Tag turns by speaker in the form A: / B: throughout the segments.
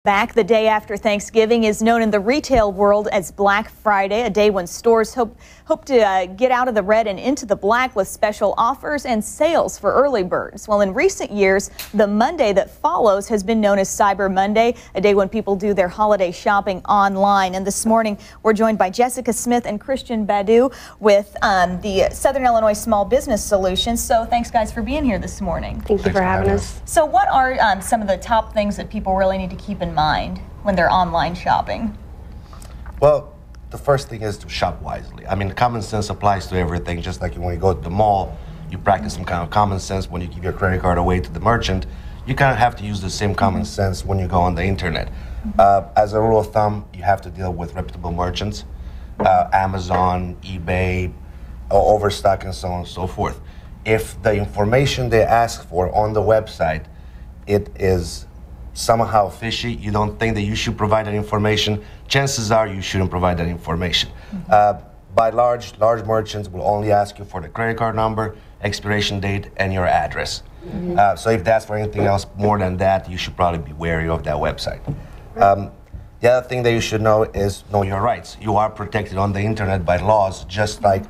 A: Back the day after Thanksgiving is known in the retail world as Black Friday, a day when stores hope to get out of the red and into the black with special offers and sales for early birds. Well, in recent years, the Monday that follows has been known as Cyber Monday, a day when people do their holiday shopping online. And this morning, we're joined by Jessica Smith and Cristian Badiu with the Southern Illinois Small Business Solutions. So thanks, guys, for being here this morning.
B: Thank you for having us.
A: So what are some of the top things that people really need to keep in mind when they're online shopping?
C: Well, the first thing is to shop wisely. I mean, common sense applies to everything. Just like when you go to the mall, you practice some kind of common sense when you give your credit card away to the merchant. You kind of have to use the same common sense when you go on the internet. As a rule of thumb, you have to deal with reputable merchants, Amazon, eBay, Overstock, and so on and so forth. If the information they ask for on the website, it is somehow fishy, you don't think that you should provide that information, chances are you shouldn't provide that information. By large merchants will only ask you for the credit card number, expiration date, and your address. So if that's for anything else more than that, you should probably be wary of that website. The other thing that you should know is know your rights. You are protected on the internet by laws, just like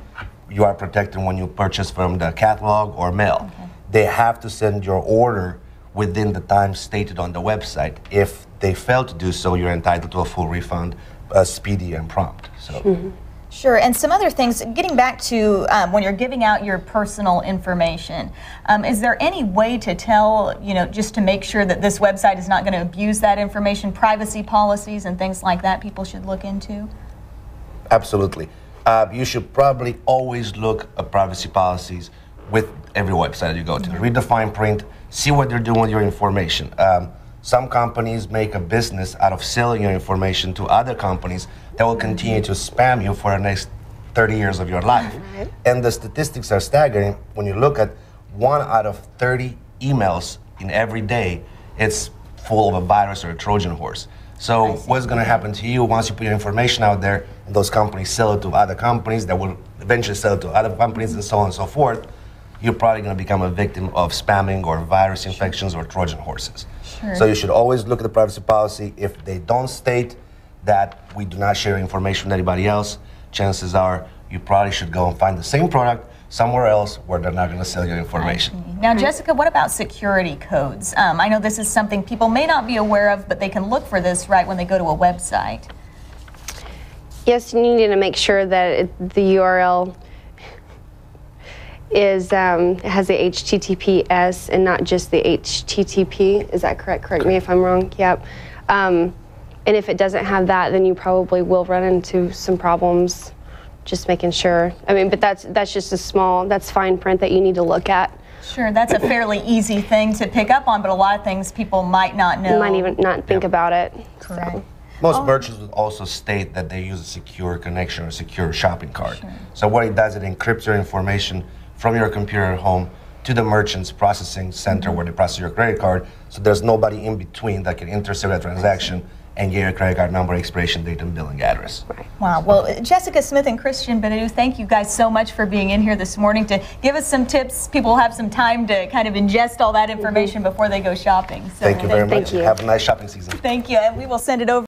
C: you are protected when you purchase from the catalog or mail. They have to send your order within the time stated on the website. If they fail to do so, you're entitled to a full refund, speedy and prompt. So.
A: Sure, and some other things, getting back to when you're giving out your personal information, is there any way to tell, just to make sure that this website is not going to abuse that information, privacy policies and things like that people should look into?
C: Absolutely. You should probably always look at privacy policies with every website that you go to. Read the fine print, see what they're doing with your information. Some companies make a business out of selling your information to other companies that will continue to spam you for the next 30 years of your life. And the statistics are staggering. When you look at 1 out of 30 emails in every day, it's full of a virus or a Trojan horse. So what's going to happen to you once you put your information out there and those companies sell it to other companies that will eventually sell it to other companies and so on and so forth? You're probably going to become a victim of spamming or virus infections or Trojan horses. So you should always look at the privacy policy. If they don't state that we do not share information with anybody else, chances are you probably should go and find the same product somewhere else where they're not going to sell your information.
A: Now, Jessica, what about security codes? I know this is something people may not be aware of, but they can look for this right when they go to a website.
B: Yes, you need to make sure that the URL is has the HTTPS and not just the HTTP. Is that correct? Correct me if I'm wrong. Yep. And if it doesn't have that, then you probably will run into some problems. Just making sure. I mean, but that's just that's fine print that you need to look at.
A: Sure, that's a fairly easy thing to pick up on, but a lot of things people might not know.
B: You might even not think about it.
A: Correct.
B: So.
C: Most merchants would also state that they use a secure connection or secure shopping cart. So what it does, it encrypts your information from your computer at home to the merchant's processing center where they process your credit card, so there's nobody in between that can intercept that transaction and get your credit card number, expiration date, and billing address.
A: Wow. Well, Jessica Smith and Cristian Badiu, thank you guys so much for being in here this morning to give us some tips. People will have some time to kind of ingest all that information before they go shopping. So
C: Thank you very much.
B: Thank you.
C: Have a nice shopping season.
A: Thank you, and we will send it over.